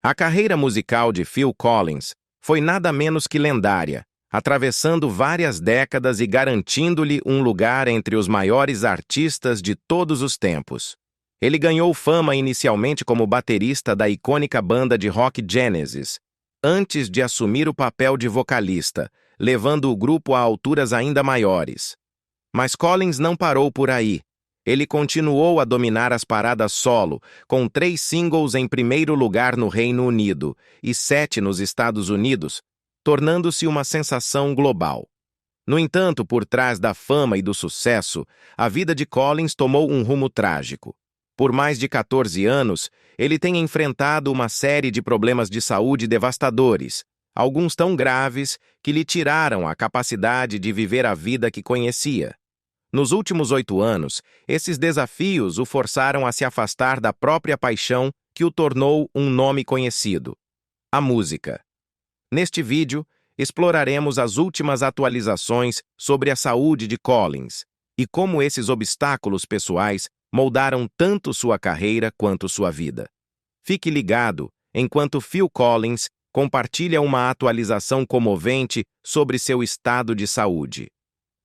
A carreira musical de Phil Collins foi nada menos que lendária, atravessando várias décadas e garantindo-lhe um lugar entre os maiores artistas de todos os tempos. Ele ganhou fama inicialmente como baterista da icônica banda de rock Genesis, antes de assumir o papel de vocalista, levando o grupo a alturas ainda maiores. Mas Collins não parou por aí. Ele continuou a dominar as paradas solo, com 3 singles em primeiro lugar no Reino Unido e 7 nos Estados Unidos, tornando-se uma sensação global. No entanto, por trás da fama e do sucesso, a vida de Collins tomou um rumo trágico. Por mais de 14 anos, ele tem enfrentado uma série de problemas de saúde devastadores, alguns tão graves que lhe tiraram a capacidade de viver a vida que conhecia. Nos últimos 8 anos, esses desafios o forçaram a se afastar da própria paixão que o tornou um nome conhecido: a música. Neste vídeo, exploraremos as últimas atualizações sobre a saúde de Collins e como esses obstáculos pessoais moldaram tanto sua carreira quanto sua vida. Fique ligado enquanto Phil Collins compartilha uma atualização comovente sobre seu estado de saúde.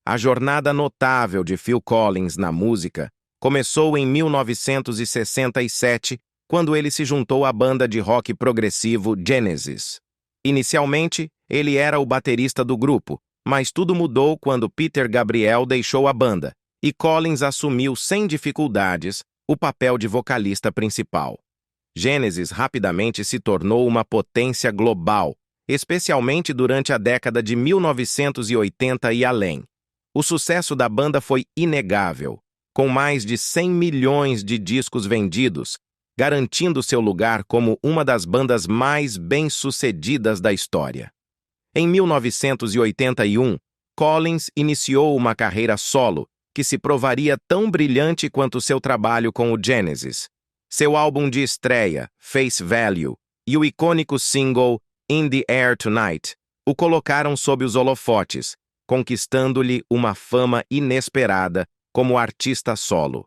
A jornada notável de Phil Collins na música começou em 1967, quando ele se juntou à banda de rock progressivo Genesis. Inicialmente, ele era o baterista do grupo, mas tudo mudou quando Peter Gabriel deixou a banda e Collins assumiu sem dificuldades o papel de vocalista principal. Genesis rapidamente se tornou uma potência global, especialmente durante a década de 1980 e além. O sucesso da banda foi inegável, com mais de 100 milhões de discos vendidos, garantindo seu lugar como uma das bandas mais bem-sucedidas da história. Em 1981, Collins iniciou uma carreira solo que se provaria tão brilhante quanto seu trabalho com o Genesis. Seu álbum de estreia, Face Value, e o icônico single In the Air Tonight o colocaram sob os holofotes, conquistando-lhe uma fama inesperada como artista solo.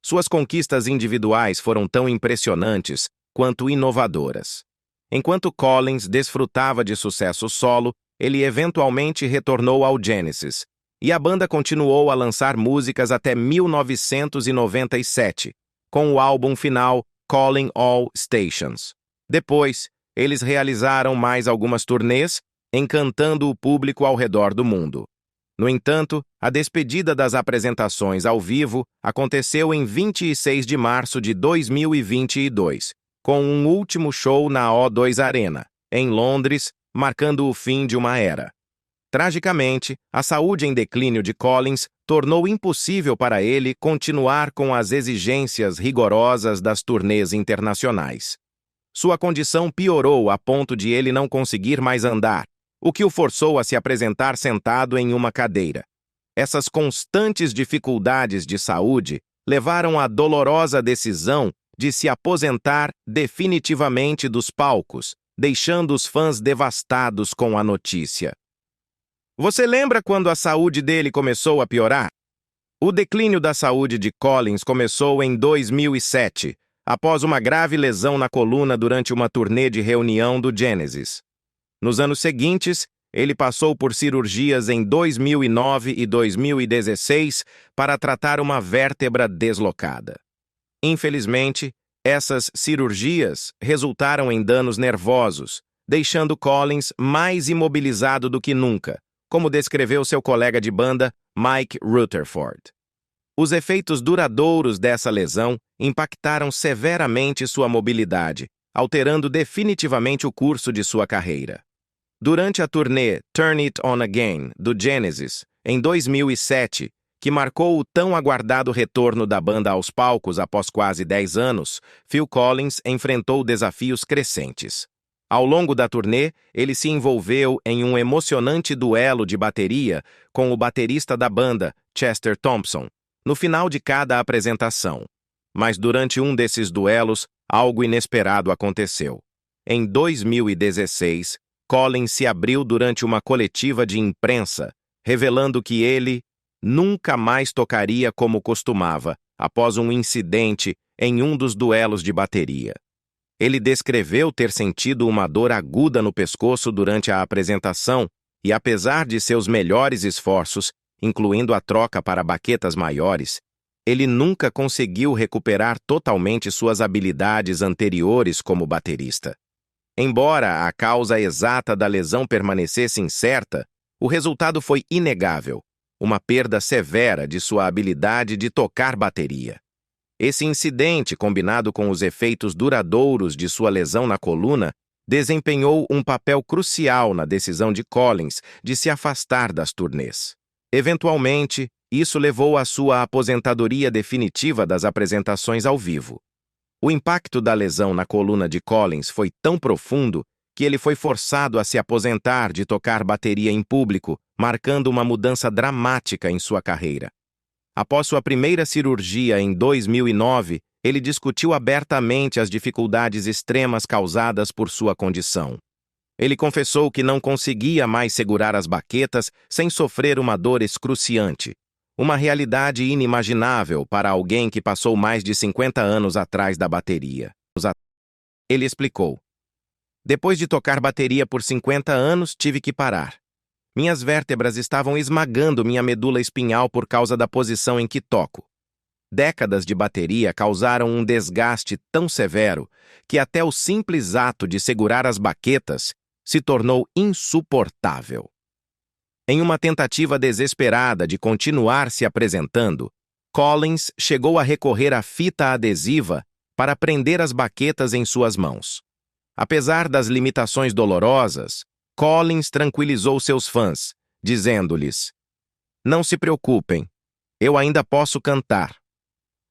Suas conquistas individuais foram tão impressionantes quanto inovadoras. Enquanto Collins desfrutava de sucesso solo, ele eventualmente retornou ao Genesis, e a banda continuou a lançar músicas até 1997, com o álbum final Calling All Stations. Depois, eles realizaram mais algumas turnês, encantando o público ao redor do mundo. No entanto, a despedida das apresentações ao vivo aconteceu em 26 de março de 2022, com um último show na O2 Arena, em Londres, marcando o fim de uma era. Tragicamente, a saúde em declínio de Collins tornou impossível para ele continuar com as exigências rigorosas das turnês internacionais. Sua condição piorou a ponto de ele não conseguir mais andar, o que o forçou a se apresentar sentado em uma cadeira. Essas constantes dificuldades de saúde levaram à dolorosa decisão de se aposentar definitivamente dos palcos, deixando os fãs devastados com a notícia. Você lembra quando a saúde dele começou a piorar? O declínio da saúde de Collins começou em 2007, após uma grave lesão na coluna durante uma turnê de reunião do Genesis. Nos anos seguintes, ele passou por cirurgias em 2009 e 2016 para tratar uma vértebra deslocada. Infelizmente, essas cirurgias resultaram em danos nervosos, deixando Collins mais imobilizado do que nunca, como descreveu seu colega de banda, Mike Rutherford. Os efeitos duradouros dessa lesão impactaram severamente sua mobilidade, alterando definitivamente o curso de sua carreira. Durante a turnê Turn It On Again, do Genesis, em 2007, que marcou o tão aguardado retorno da banda aos palcos após quase 10 anos, Phil Collins enfrentou desafios crescentes. Ao longo da turnê, ele se envolveu em um emocionante duelo de bateria com o baterista da banda, Chester Thompson, no final de cada apresentação. Mas durante um desses duelos, algo inesperado aconteceu. Em 2016, Collins se abriu durante uma coletiva de imprensa, revelando que ele nunca mais tocaria como costumava após um incidente em um dos duelos de bateria. Ele descreveu ter sentido uma dor aguda no pescoço durante a apresentação e, apesar de seus melhores esforços, incluindo a troca para baquetas maiores, ele nunca conseguiu recuperar totalmente suas habilidades anteriores como baterista. Embora a causa exata da lesão permanecesse incerta, o resultado foi inegável, uma perda severa de sua habilidade de tocar bateria. Esse incidente, combinado com os efeitos duradouros de sua lesão na coluna, desempenhou um papel crucial na decisão de Collins de se afastar das turnês. Eventualmente, isso levou à sua aposentadoria definitiva das apresentações ao vivo. O impacto da lesão na coluna de Collins foi tão profundo que ele foi forçado a se aposentar de tocar bateria em público, marcando uma mudança dramática em sua carreira. Após sua primeira cirurgia em 2009, ele discutiu abertamente as dificuldades extremas causadas por sua condição. Ele confessou que não conseguia mais segurar as baquetas sem sofrer uma dor excruciante, uma realidade inimaginável para alguém que passou mais de 50 anos atrás da bateria. Ele explicou: "Depois de tocar bateria por 50 anos, tive que parar. Minhas vértebras estavam esmagando minha medula espinhal por causa da posição em que toco. Décadas de bateria causaram um desgaste tão severo que até o simples ato de segurar as baquetas se tornou insuportável." Em uma tentativa desesperada de continuar se apresentando, Collins chegou a recorrer à fita adesiva para prender as baquetas em suas mãos. Apesar das limitações dolorosas, Collins tranquilizou seus fãs, dizendo-lhes: "Não se preocupem, eu ainda posso cantar."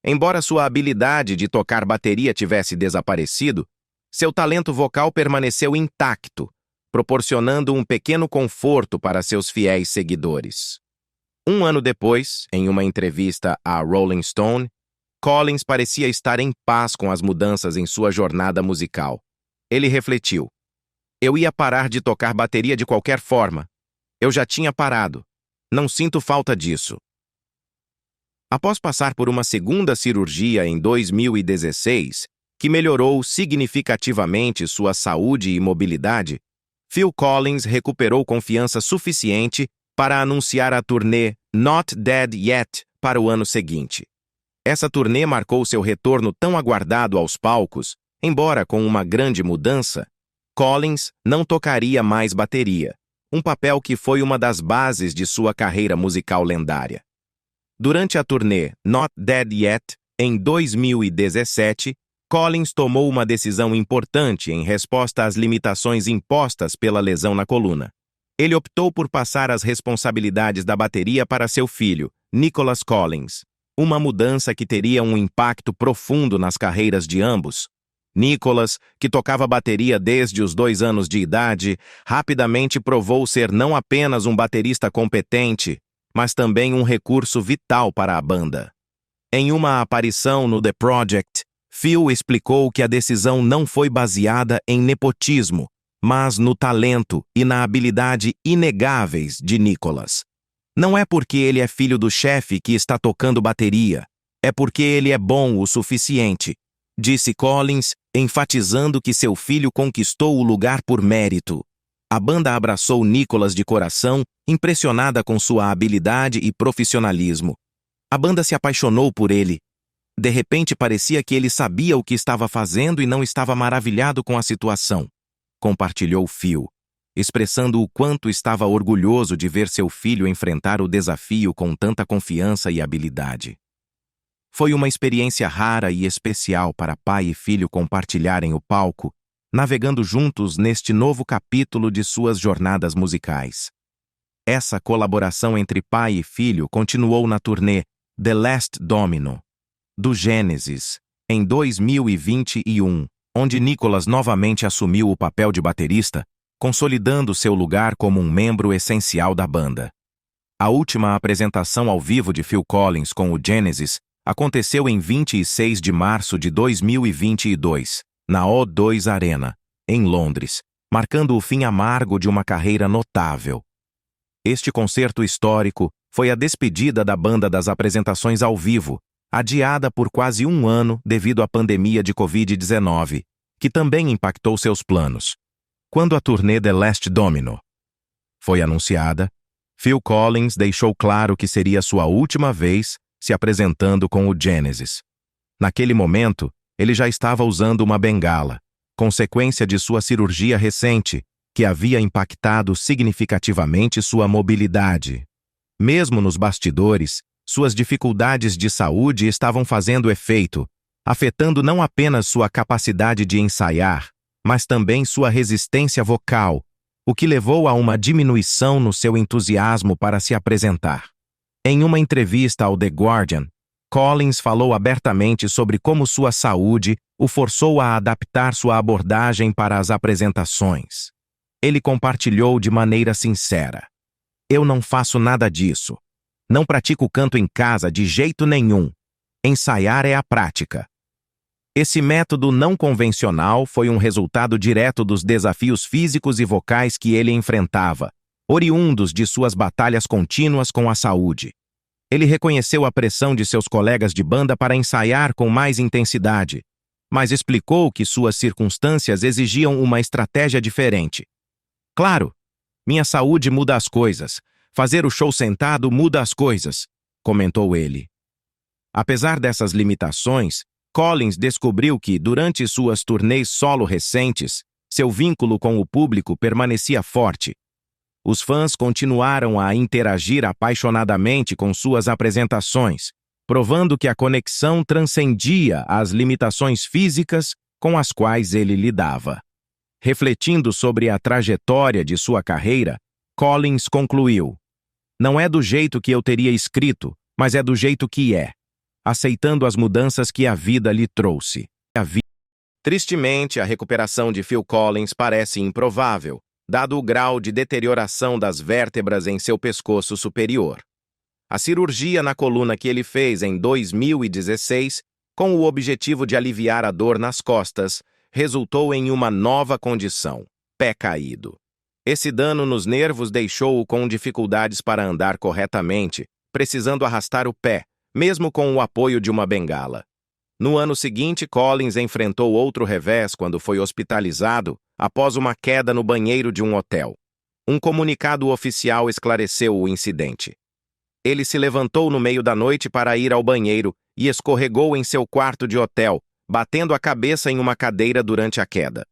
Embora sua habilidade de tocar bateria tivesse desaparecido, seu talento vocal permaneceu intacto, proporcionando um pequeno conforto para seus fiéis seguidores. Um ano depois, em uma entrevista à Rolling Stone, Collins parecia estar em paz com as mudanças em sua jornada musical. Ele refletiu: "Eu ia parar de tocar bateria de qualquer forma. Eu já tinha parado. Não sinto falta disso." Após passar por uma segunda cirurgia em 2016, que melhorou significativamente sua saúde e mobilidade, Phil Collins recuperou confiança suficiente para anunciar a turnê Not Dead Yet para o ano seguinte. Essa turnê marcou seu retorno tão aguardado aos palcos, embora com uma grande mudança. Collins não tocaria mais bateria, um papel que foi uma das bases de sua carreira musical lendária. Durante a turnê Not Dead Yet, em 2017, Collins tomou uma decisão importante em resposta às limitações impostas pela lesão na coluna. Ele optou por passar as responsabilidades da bateria para seu filho, Nicholas Collins, uma mudança que teria um impacto profundo nas carreiras de ambos. Nicholas, que tocava bateria desde os 2 anos de idade, rapidamente provou ser não apenas um baterista competente, mas também um recurso vital para a banda. Em uma aparição no The Project, Phil explicou que a decisão não foi baseada em nepotismo, mas no talento e na habilidade inegáveis de Nicholas. "Não é porque ele é filho do chefe que está tocando bateria, é porque ele é bom o suficiente", disse Collins, enfatizando que seu filho conquistou o lugar por mérito. A banda abraçou Nicholas de coração, impressionada com sua habilidade e profissionalismo. A banda se apaixonou por ele. De repente parecia que ele sabia o que estava fazendo e não estava maravilhado com a situação, compartilhou Phil, expressando o quanto estava orgulhoso de ver seu filho enfrentar o desafio com tanta confiança e habilidade. Foi uma experiência rara e especial para pai e filho compartilharem o palco, navegando juntos neste novo capítulo de suas jornadas musicais. Essa colaboração entre pai e filho continuou na turnê The Last Domino, do Genesis, em 2021, onde Nicholas novamente assumiu o papel de baterista, consolidando seu lugar como um membro essencial da banda. A última apresentação ao vivo de Phil Collins com o Genesis aconteceu em 26 de março de 2022, na O2 Arena, em Londres, marcando o fim amargo de uma carreira notável. Este concerto histórico foi a despedida da banda das apresentações ao vivo, adiada por quase um ano devido à pandemia de Covid-19, que também impactou seus planos. Quando a turnê The Last Domino foi anunciada, Phil Collins deixou claro que seria sua última vez se apresentando com o Genesis. Naquele momento, ele já estava usando uma bengala, consequência de sua cirurgia recente, que havia impactado significativamente sua mobilidade. Mesmo nos bastidores, suas dificuldades de saúde estavam fazendo efeito, afetando não apenas sua capacidade de ensaiar, mas também sua resistência vocal, o que levou a uma diminuição no seu entusiasmo para se apresentar. Em uma entrevista ao The Guardian, Collins falou abertamente sobre como sua saúde o forçou a adaptar sua abordagem para as apresentações. Ele compartilhou de maneira sincera: "Eu não faço nada disso. Não pratico canto em casa de jeito nenhum. Ensaiar é a prática." Esse método não convencional foi um resultado direto dos desafios físicos e vocais que ele enfrentava, oriundos de suas batalhas contínuas com a saúde. Ele reconheceu a pressão de seus colegas de banda para ensaiar com mais intensidade, mas explicou que suas circunstâncias exigiam uma estratégia diferente. "Claro, minha saúde muda as coisas. Fazer o show sentado muda as coisas", comentou ele. Apesar dessas limitações, Collins descobriu que, durante suas turnês solo recentes, seu vínculo com o público permanecia forte. Os fãs continuaram a interagir apaixonadamente com suas apresentações, provando que a conexão transcendia as limitações físicas com as quais ele lidava. Refletindo sobre a trajetória de sua carreira, Collins concluiu: "Não é do jeito que eu teria escrito, mas é do jeito que é, aceitando as mudanças que a vida lhe trouxe." Tristemente, a recuperação de Phil Collins parece improvável, dado o grau de deterioração das vértebras em seu pescoço superior. A cirurgia na coluna que ele fez em 2016, com o objetivo de aliviar a dor nas costas, resultou em uma nova condição: pé caído. Esse dano nos nervos deixou-o com dificuldades para andar corretamente, precisando arrastar o pé, mesmo com o apoio de uma bengala. No ano seguinte, Collins enfrentou outro revés quando foi hospitalizado após uma queda no banheiro de um hotel. Um comunicado oficial esclareceu o incidente. Ele se levantou no meio da noite para ir ao banheiro e escorregou em seu quarto de hotel, batendo a cabeça em uma cadeira durante a queda.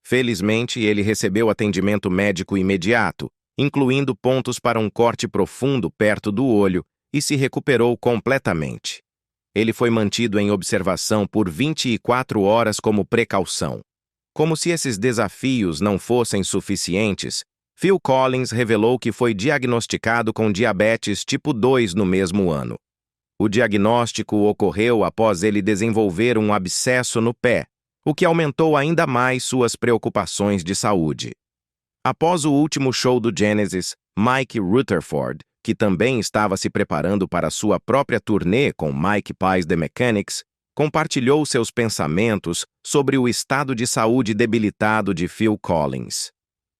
Felizmente, ele recebeu atendimento médico imediato, incluindo pontos para um corte profundo perto do olho, e se recuperou completamente. Ele foi mantido em observação por 24 horas como precaução. Como se esses desafios não fossem suficientes, Phil Collins revelou que foi diagnosticado com diabetes tipo 2 no mesmo ano. O diagnóstico ocorreu após ele desenvolver um abscesso no pé, o que aumentou ainda mais suas preocupações de saúde. Após o último show do Genesis, Mike Rutherford, que também estava se preparando para sua própria turnê com Mike Pies The Mechanics, compartilhou seus pensamentos sobre o estado de saúde debilitado de Phil Collins.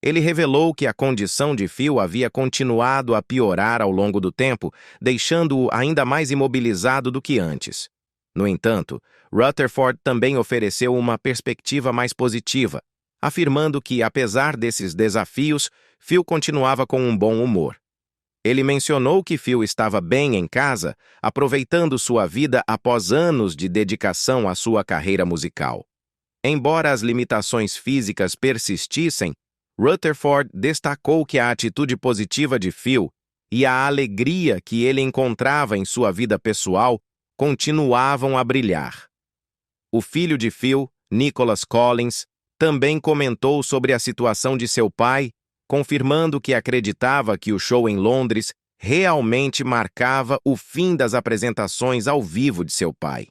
Ele revelou que a condição de Phil havia continuado a piorar ao longo do tempo, deixando-o ainda mais imobilizado do que antes. No entanto, Rutherford também ofereceu uma perspectiva mais positiva, afirmando que, apesar desses desafios, Phil continuava com um bom humor. Ele mencionou que Phil estava bem em casa, aproveitando sua vida após anos de dedicação à sua carreira musical. Embora as limitações físicas persistissem, Rutherford destacou que a atitude positiva de Phil e a alegria que ele encontrava em sua vida pessoal continuavam a brilhar. O filho de Phil, Nicholas Collins, também comentou sobre a situação de seu pai, confirmando que acreditava que o show em Londres realmente marcava o fim das apresentações ao vivo de seu pai.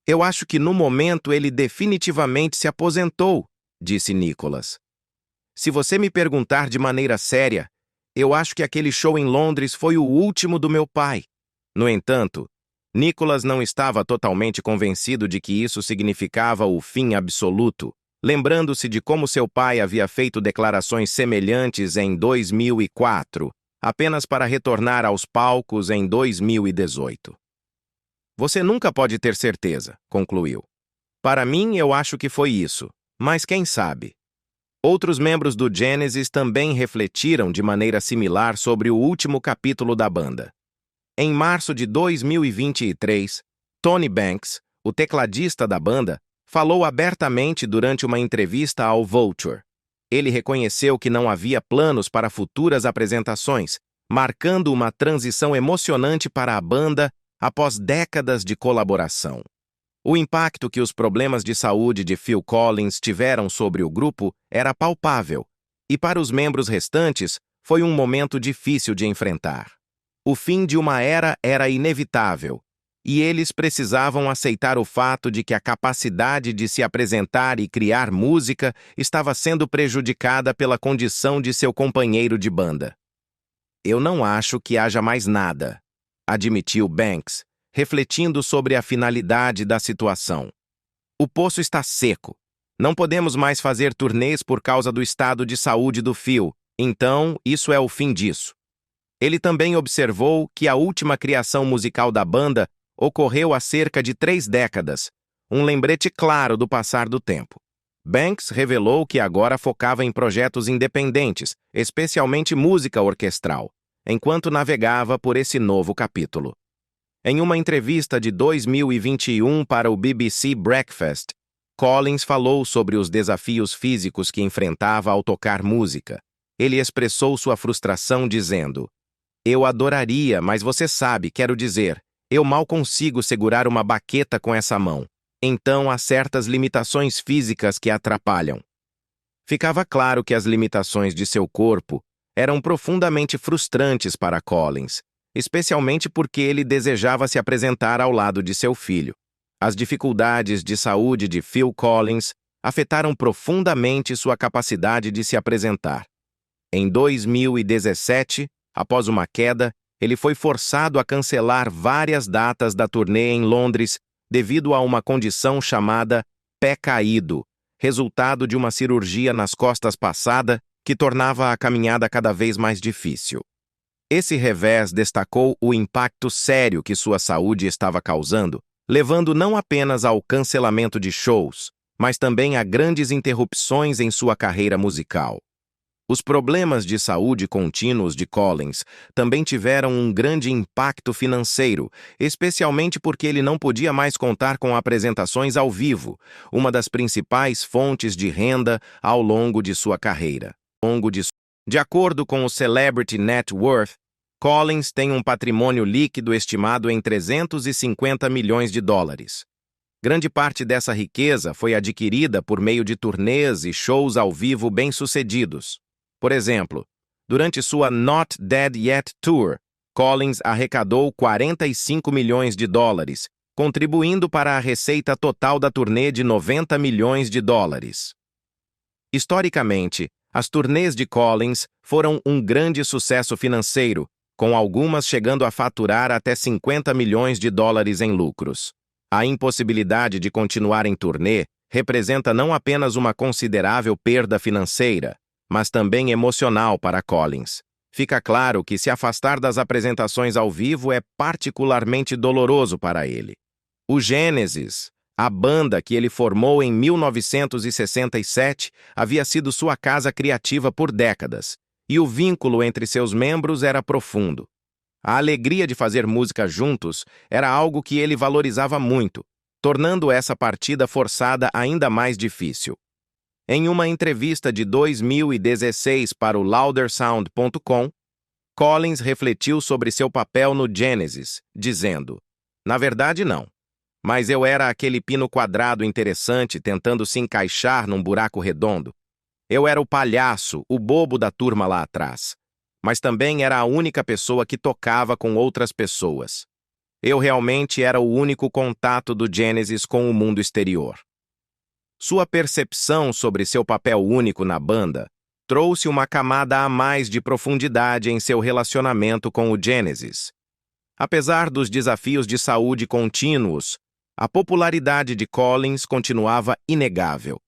"Eu acho que no momento ele definitivamente se aposentou", disse Nicholas. "Se você me perguntar de maneira séria, eu acho que aquele show em Londres foi o último do meu pai." No entanto, Nicholas não estava totalmente convencido de que isso significava o fim absoluto, lembrando-se de como seu pai havia feito declarações semelhantes em 2004, apenas para retornar aos palcos em 2018. "Você nunca pode ter certeza", concluiu. Para mim, eu acho que foi isso, mas quem sabe? Outros membros do Genesis também refletiram de maneira similar sobre o último capítulo da banda. Em março de 2023, Tony Banks, o tecladista da banda, falou abertamente durante uma entrevista ao Vulture. Ele reconheceu que não havia planos para futuras apresentações, marcando uma transição emocionante para a banda após décadas de colaboração. O impacto que os problemas de saúde de Phil Collins tiveram sobre o grupo era palpável, e para os membros restantes foi um momento difícil de enfrentar. O fim de uma era inevitável, e eles precisavam aceitar o fato de que a capacidade de se apresentar e criar música estava sendo prejudicada pela condição de seu companheiro de banda. "Eu não acho que haja mais nada", admitiu Banks, refletindo sobre a finalidade da situação. "O poço está seco. Não podemos mais fazer turnês por causa do estado de saúde do Phil, então isso é o fim disso." Ele também observou que a última criação musical da banda ocorreu há cerca de 3 décadas, um lembrete claro do passar do tempo. Banks revelou que agora focava em projetos independentes, especialmente música orquestral, enquanto navegava por esse novo capítulo. Em uma entrevista de 2021 para o BBC Breakfast, Collins falou sobre os desafios físicos que enfrentava ao tocar música. Ele expressou sua frustração dizendo: "Eu adoraria, mas você sabe, quero dizer, eu mal consigo segurar uma baqueta com essa mão. Então há certas limitações físicas que atrapalham." Ficava claro que as limitações de seu corpo eram profundamente frustrantes para Collins, especialmente porque ele desejava se apresentar ao lado de seu filho. As dificuldades de saúde de Phil Collins afetaram profundamente sua capacidade de se apresentar. Em 2017, após uma queda, ele foi forçado a cancelar várias datas da turnê em Londres devido a uma condição chamada pé caído, resultado de uma cirurgia nas costas passada que tornava a caminhada cada vez mais difícil. Esse revés destacou o impacto sério que sua saúde estava causando, levando não apenas ao cancelamento de shows, mas também a grandes interrupções em sua carreira musical. Os problemas de saúde contínuos de Collins também tiveram um grande impacto financeiro, especialmente porque ele não podia mais contar com apresentações ao vivo, uma das principais fontes de renda ao longo de sua carreira. De acordo com o Celebrity Net Worth, Collins tem um patrimônio líquido estimado em 350 milhões de dólares. Grande parte dessa riqueza foi adquirida por meio de turnês e shows ao vivo bem-sucedidos. Por exemplo, durante sua Not Dead Yet Tour, Collins arrecadou 45 milhões de dólares, contribuindo para a receita total da turnê de 90 milhões de dólares. Historicamente, as turnês de Collins foram um grande sucesso financeiro, com algumas chegando a faturar até 50 milhões de dólares em lucros. A impossibilidade de continuar em turnê representa não apenas uma considerável perda financeira, mas também emocional para Collins. Fica claro que se afastar das apresentações ao vivo é particularmente doloroso para ele. O Genesis, a banda que ele formou em 1967, havia sido sua casa criativa por décadas, e o vínculo entre seus membros era profundo. A alegria de fazer música juntos era algo que ele valorizava muito, tornando essa partida forçada ainda mais difícil. Em uma entrevista de 2016 para o LouderSound.com, Collins refletiu sobre seu papel no Genesis, dizendo: "Na verdade, não. Mas eu era aquele pino quadrado interessante tentando se encaixar num buraco redondo. Eu era o palhaço, o bobo da turma lá atrás. Mas também era a única pessoa que tocava com outras pessoas. Eu realmente era o único contato do Genesis com o mundo exterior." Sua percepção sobre seu papel único na banda trouxe uma camada a mais de profundidade em seu relacionamento com o Genesis. Apesar dos desafios de saúde contínuos, a popularidade de Collins continuava inegável.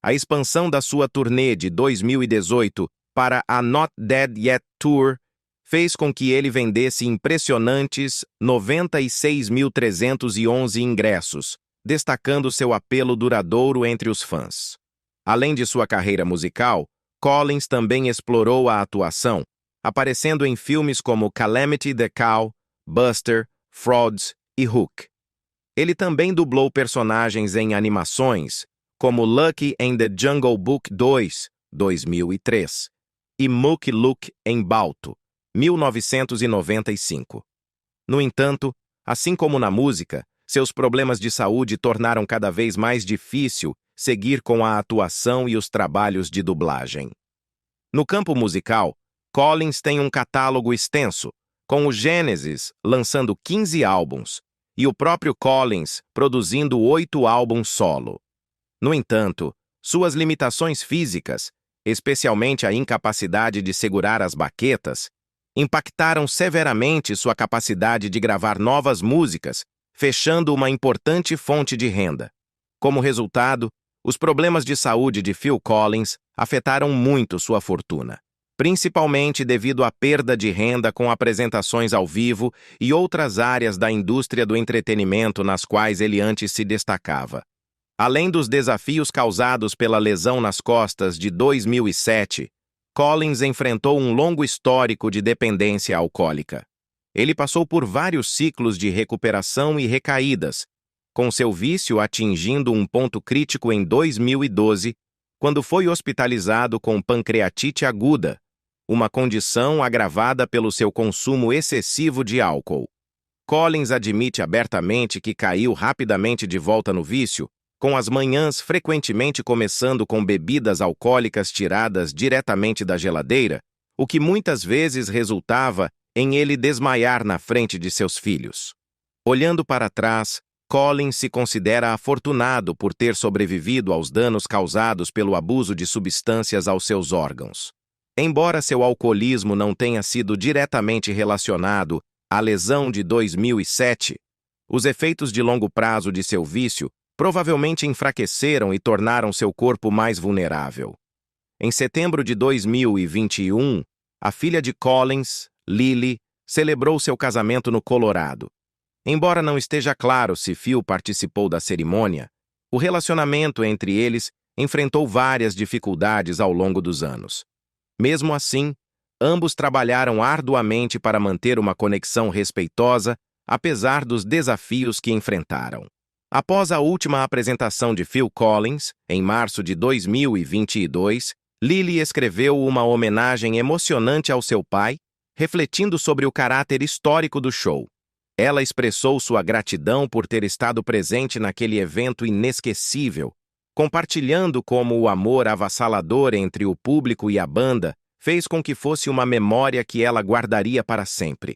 A expansão da sua turnê de 2018 para a Not Dead Yet Tour fez com que ele vendesse impressionantes 96.311 ingressos, destacando seu apelo duradouro entre os fãs. Além de sua carreira musical, Collins também explorou a atuação, aparecendo em filmes como Calamity the Cow, Buster, Frauds e Hook. Ele também dublou personagens em animações, como Lucky in the Jungle Book 2, 2003, e Mookie Luke em Balto, 1995. No entanto, assim como na música, seus problemas de saúde tornaram cada vez mais difícil seguir com a atuação e os trabalhos de dublagem. No campo musical, Collins tem um catálogo extenso, com o Genesis lançando 15 álbuns e o próprio Collins produzindo 8 álbuns solo. No entanto, suas limitações físicas, especialmente a incapacidade de segurar as baquetas, impactaram severamente sua capacidade de gravar novas músicas, fechando uma importante fonte de renda. Como resultado, os problemas de saúde de Phil Collins afetaram muito sua fortuna, principalmente devido à perda de renda com apresentações ao vivo e outras áreas da indústria do entretenimento nas quais ele antes se destacava. Além dos desafios causados pela lesão nas costas de 2007, Collins enfrentou um longo histórico de dependência alcoólica. Ele passou por vários ciclos de recuperação e recaídas, com seu vício atingindo um ponto crítico em 2012, quando foi hospitalizado com pancreatite aguda, uma condição agravada pelo seu consumo excessivo de álcool. Collins admite abertamente que caiu rapidamente de volta no vício, com as manhãs frequentemente começando com bebidas alcoólicas tiradas diretamente da geladeira, o que muitas vezes resultava em ele desmaiar na frente de seus filhos. Olhando para trás, Collins se considera afortunado por ter sobrevivido aos danos causados pelo abuso de substâncias aos seus órgãos. Embora seu alcoolismo não tenha sido diretamente relacionado à lesão de 2007, os efeitos de longo prazo de seu vício provavelmente enfraqueceram e tornaram seu corpo mais vulnerável. Em setembro de 2021, a filha de Collins, Lily, celebrou seu casamento no Colorado. Embora não esteja claro se Phil participou da cerimônia, o relacionamento entre eles enfrentou várias dificuldades ao longo dos anos. Mesmo assim, ambos trabalharam arduamente para manter uma conexão respeitosa, apesar dos desafios que enfrentaram. Após a última apresentação de Phil Collins, em março de 2022, Lily escreveu uma homenagem emocionante ao seu pai, refletindo sobre o caráter histórico do show. Ela expressou sua gratidão por ter estado presente naquele evento inesquecível, compartilhando como o amor avassalador entre o público e a banda fez com que fosse uma memória que ela guardaria para sempre.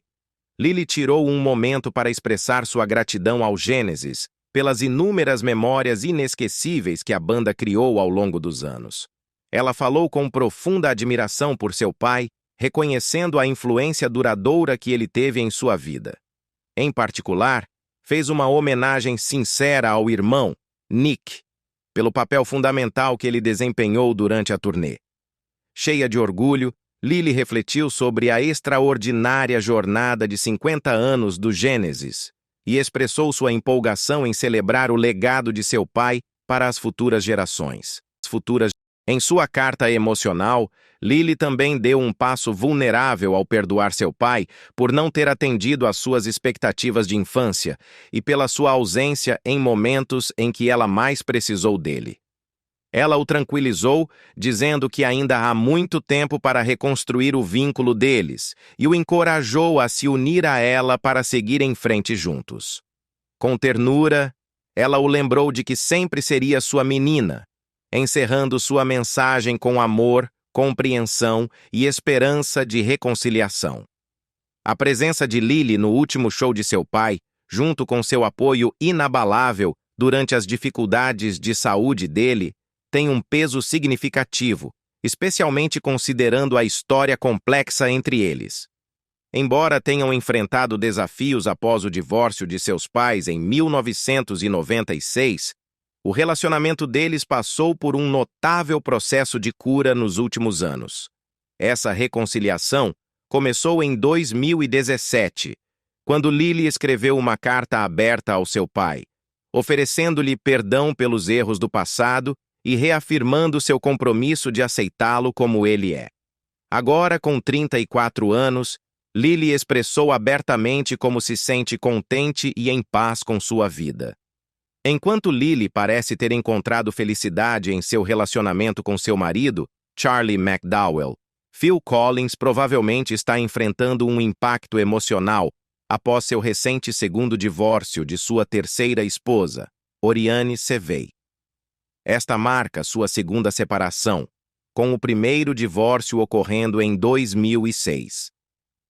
Lily tirou um momento para expressar sua gratidão ao Genesis pelas inúmeras memórias inesquecíveis que a banda criou ao longo dos anos. Ela falou com profunda admiração por seu pai, reconhecendo a influência duradoura que ele teve em sua vida. Em particular, fez uma homenagem sincera ao irmão, Nick, pelo papel fundamental que ele desempenhou durante a turnê. Cheia de orgulho, Lily refletiu sobre a extraordinária jornada de 50 anos do Genesis e expressou sua empolgação em celebrar o legado de seu pai para as futuras gerações. Em sua carta emocional, Lily também deu um passo vulnerável ao perdoar seu pai por não ter atendido às suas expectativas de infância e pela sua ausência em momentos em que ela mais precisou dele. Ela o tranquilizou, dizendo que ainda há muito tempo para reconstruir o vínculo deles, e o encorajou a se unir a ela para seguir em frente juntos. Com ternura, ela o lembrou de que sempre seria sua menina, encerrando sua mensagem com amor, compreensão e esperança de reconciliação. A presença de Lily no último show de seu pai, junto com seu apoio inabalável durante as dificuldades de saúde dele, tem um peso significativo, especialmente considerando a história complexa entre eles. Embora tenham enfrentado desafios após o divórcio de seus pais em 1996, o relacionamento deles passou por um notável processo de cura nos últimos anos. Essa reconciliação começou em 2017, quando Lily escreveu uma carta aberta ao seu pai, oferecendo-lhe perdão pelos erros do passado e reafirmando seu compromisso de aceitá-lo como ele é. Agora, com 34 anos, Lily expressou abertamente como se sente contente e em paz com sua vida. Enquanto Lily parece ter encontrado felicidade em seu relacionamento com seu marido, Charlie McDowell, Phil Collins provavelmente está enfrentando um impacto emocional após seu recente segundo divórcio de sua terceira esposa, Oriane Cevey. Esta marca sua segunda separação, com o primeiro divórcio ocorrendo em 2006.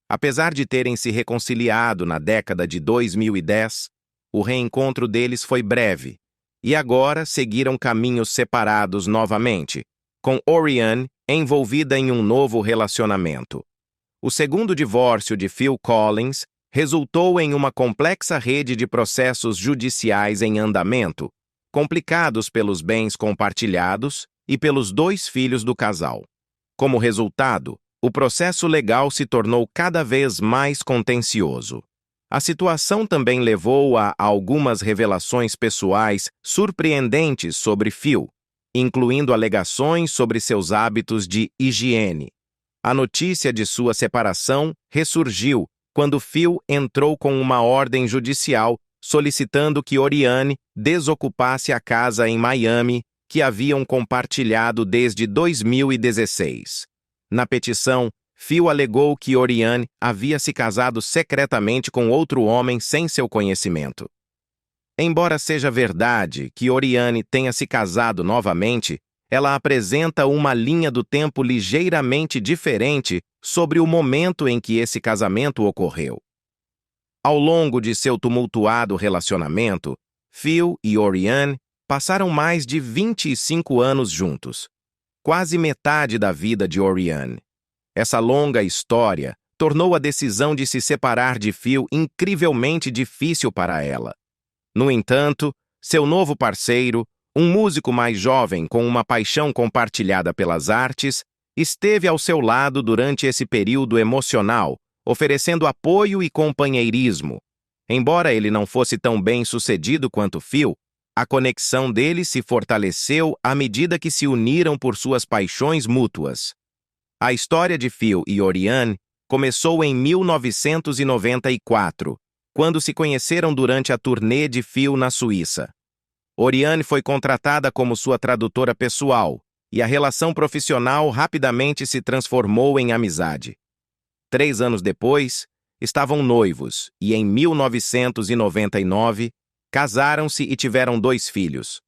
Apesar de terem se reconciliado na década de 2010, o reencontro deles foi breve, e agora seguiram caminhos separados novamente, com Oriane envolvida em um novo relacionamento. O segundo divórcio de Phil Collins resultou em uma complexa rede de processos judiciais em andamento, complicados pelos bens compartilhados e pelos 2 filhos do casal. Como resultado, o processo legal se tornou cada vez mais contencioso. A situação também levou a algumas revelações pessoais surpreendentes sobre Phil, incluindo alegações sobre seus hábitos de higiene. A notícia de sua separação ressurgiu quando Phil entrou com uma ordem judicial solicitando que Oriane desocupasse a casa em Miami que haviam compartilhado desde 2016. Na petição, Phil alegou que Oriane havia se casado secretamente com outro homem sem seu conhecimento. Embora seja verdade que Oriane tenha se casado novamente, ela apresenta uma linha do tempo ligeiramente diferente sobre o momento em que esse casamento ocorreu. Ao longo de seu tumultuado relacionamento, Phil e Oriane passaram mais de 25 anos juntos, quase metade da vida de Oriane. Essa longa história tornou a decisão de se separar de Phil incrivelmente difícil para ela. No entanto, seu novo parceiro, um músico mais jovem com uma paixão compartilhada pelas artes, esteve ao seu lado durante esse período emocional, oferecendo apoio e companheirismo. Embora ele não fosse tão bem-sucedido quanto Phil, a conexão deles se fortaleceu à medida que se uniram por suas paixões mútuas. A história de Phil e Oriane começou em 1994, quando se conheceram durante a turnê de Phil na Suíça. Oriane foi contratada como sua tradutora pessoal, e a relação profissional rapidamente se transformou em amizade. 3 anos depois, estavam noivos e, em 1999, casaram-se e tiveram 2 filhos.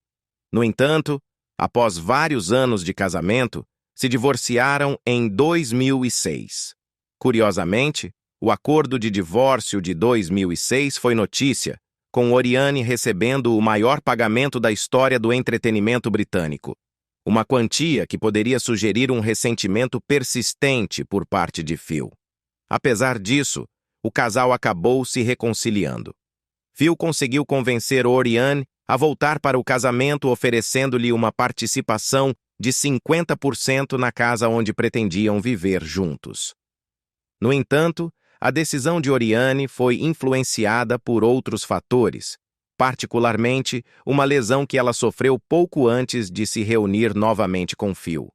No entanto, após vários anos de casamento, se divorciaram em 2006. Curiosamente, o acordo de divórcio de 2006 foi notícia, com Oriane recebendo o maior pagamento da história do entretenimento britânico, uma quantia que poderia sugerir um ressentimento persistente por parte de Phil. Apesar disso, o casal acabou se reconciliando. Phil conseguiu convencer Oriane a voltar para o casamento, oferecendo-lhe uma participação de 50% na casa onde pretendiam viver juntos. No entanto, a decisão de Oriane foi influenciada por outros fatores, particularmente uma lesão que ela sofreu pouco antes de se reunir novamente com Phil.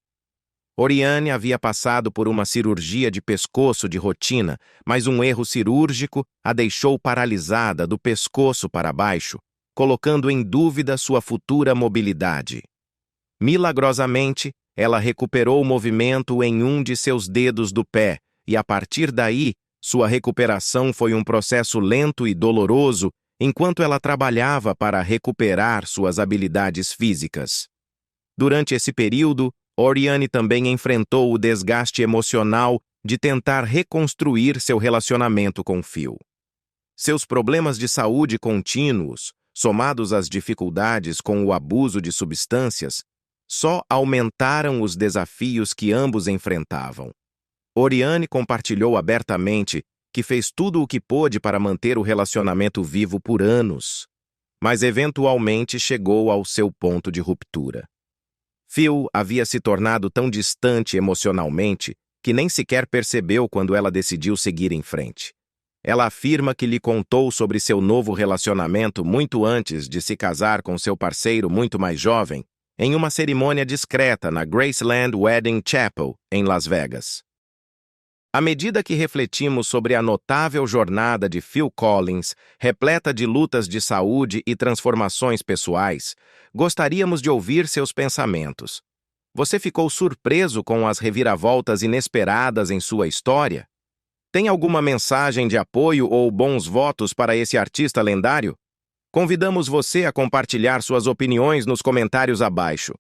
Oriane havia passado por uma cirurgia de pescoço de rotina, mas um erro cirúrgico a deixou paralisada do pescoço para baixo, colocando em dúvida sua futura mobilidade. Milagrosamente, ela recuperou o movimento em um de seus dedos do pé, e a partir daí, sua recuperação foi um processo lento e doloroso enquanto ela trabalhava para recuperar suas habilidades físicas. Durante esse período, Oriane também enfrentou o desgaste emocional de tentar reconstruir seu relacionamento com Phil. Seus problemas de saúde contínuos, somados às dificuldades com o abuso de substâncias, só aumentaram os desafios que ambos enfrentavam. Oriane compartilhou abertamente que fez tudo o que pôde para manter o relacionamento vivo por anos, mas eventualmente chegou ao seu ponto de ruptura. Phil havia se tornado tão distante emocionalmente que nem sequer percebeu quando ela decidiu seguir em frente. Ela afirma que lhe contou sobre seu novo relacionamento muito antes de se casar com seu parceiro muito mais jovem, em uma cerimônia discreta na Graceland Wedding Chapel, em Las Vegas. À medida que refletimos sobre a notável jornada de Phil Collins, repleta de lutas de saúde e transformações pessoais, gostaríamos de ouvir seus pensamentos. Você ficou surpreso com as reviravoltas inesperadas em sua história? Tem alguma mensagem de apoio ou bons votos para esse artista lendário? Convidamos você a compartilhar suas opiniões nos comentários abaixo.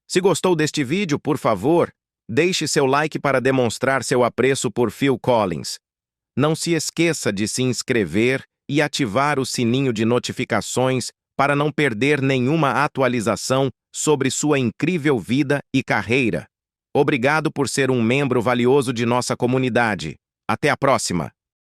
Se gostou deste vídeo, por favor, deixe seu like para demonstrar seu apreço por Phil Collins. Não se esqueça de se inscrever e ativar o sininho de notificações para não perder nenhuma atualização sobre sua incrível vida e carreira. Obrigado por ser um membro valioso de nossa comunidade. Até a próxima!